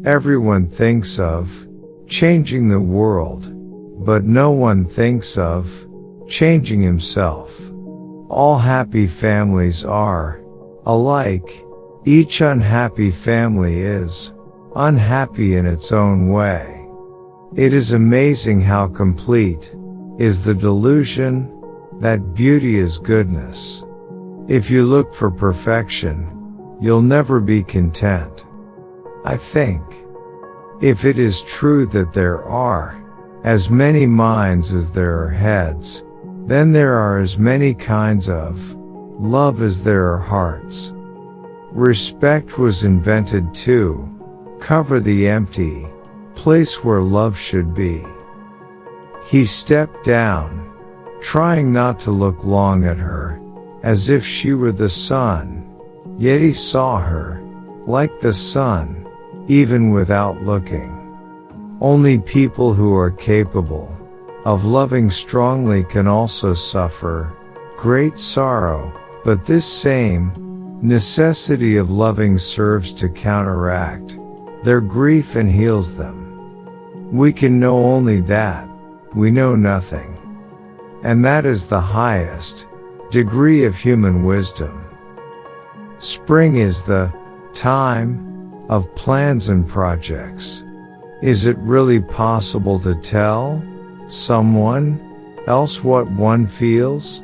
Everyone thinks of changing the world, but no one thinks of changing himself. All happy families are alike. Each unhappy family is unhappy in its own way. It is amazing how complete is the delusion that beauty is goodness. If you look for perfection, you'll never be content. I think, if it is true that there are as many minds as there are heads, then there are as many kinds of love as there are hearts. Respect was invented to cover the empty place where love should be. He stepped down, trying not to look long at her, as if she were the sun, yet he saw her like the sun, even without looking. Only people who are capable of loving strongly can also suffer great sorrow, but this same necessity of loving serves to counteract their grief and heals them. We can know only that we know nothing, and that is the highest degree of human wisdom. Spring is the time of plans and projects. Is it really possible to tell someone else what one feels?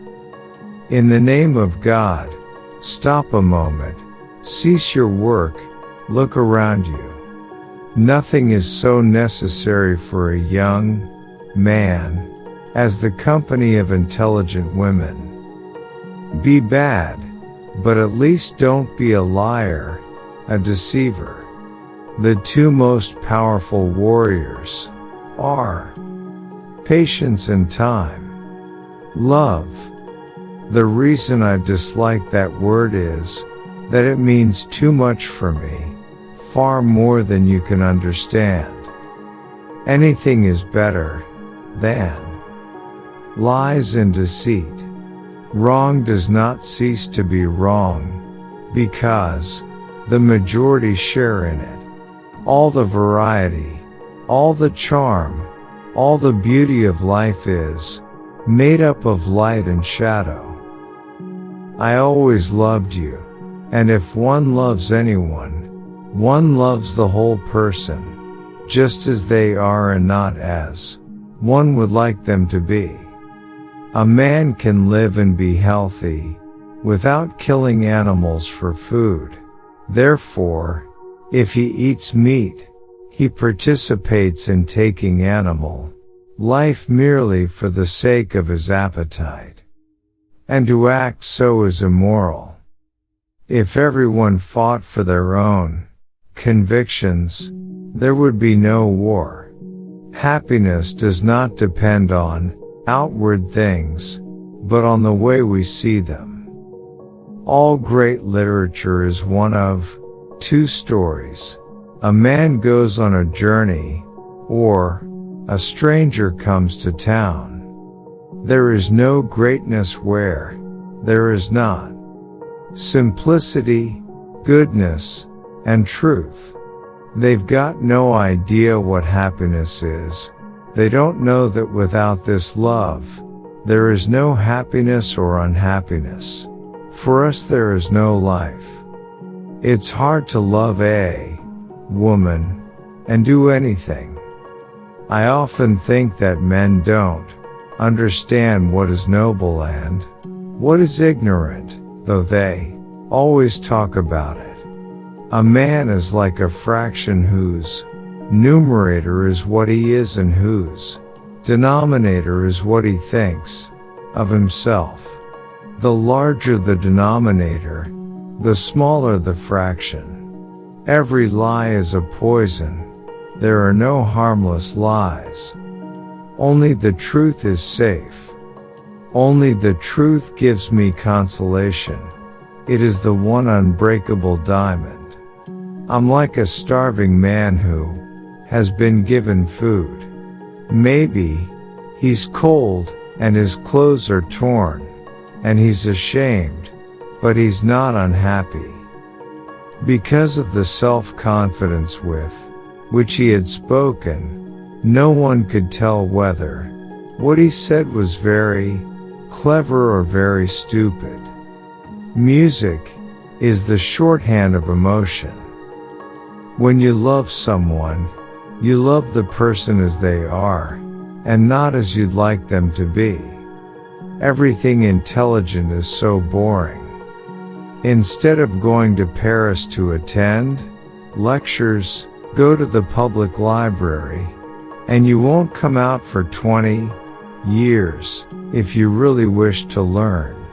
In the name of God, stop a moment, cease your work, look around you. Nothing is so necessary for a young man as the company of intelligent women. Be bad, but at least don't be a liar, a deceiver. The two most powerful warriors are patience and time. Love. The reason I dislike that word is that it means too much for me, far more than you can understand. Anything is better than lies and deceit. Wrong does not cease to be wrong because the majority share in it. All the variety, all the charm, all the beauty of life is made up of light and shadow. I always loved you, and if one loves anyone, one loves the whole person, just as they are and not as one would like them to be. A man can live and be healthy without killing animals for food. Therefore, if he eats meat, he participates in taking animal life merely for the sake of his appetite. And to act so is immoral. If everyone fought for their own convictions, there would be no war. Happiness does not depend on outward things, but on the way we see them. All great literature is one of two stories. A man goes on a journey, or a stranger comes to town. There is no greatness where there is not simplicity, goodness, and truth. They've got no idea what happiness is. They don't know that without this love, there is no happiness or unhappiness. For us there is no life. It's hard to love a woman and do anything. I often think that men don't understand what is noble and what is ignorant, though they always talk about it. A man is like a fraction whose numerator is what he is and whose denominator is what he thinks of himself. The larger the denominator, the smaller the fraction. Every lie is a poison. There are no harmless lies. Only the truth is safe. Only the truth gives me consolation. It is the one unbreakable diamond. I'm like a starving man who has been given food. Maybe he's cold and his clothes are torn, and he's ashamed, but he's not unhappy. Because of the self-confidence with which he had spoken, no one could tell whether what he said was very clever or very stupid. Music is the shorthand of emotion. When you love someone, you love the person as they are, and not as you'd like them to be. Everything intelligent is so boring. Instead of going to Paris to attend lectures, go to the public library, and you won't come out for 20 years if you really wish to learn.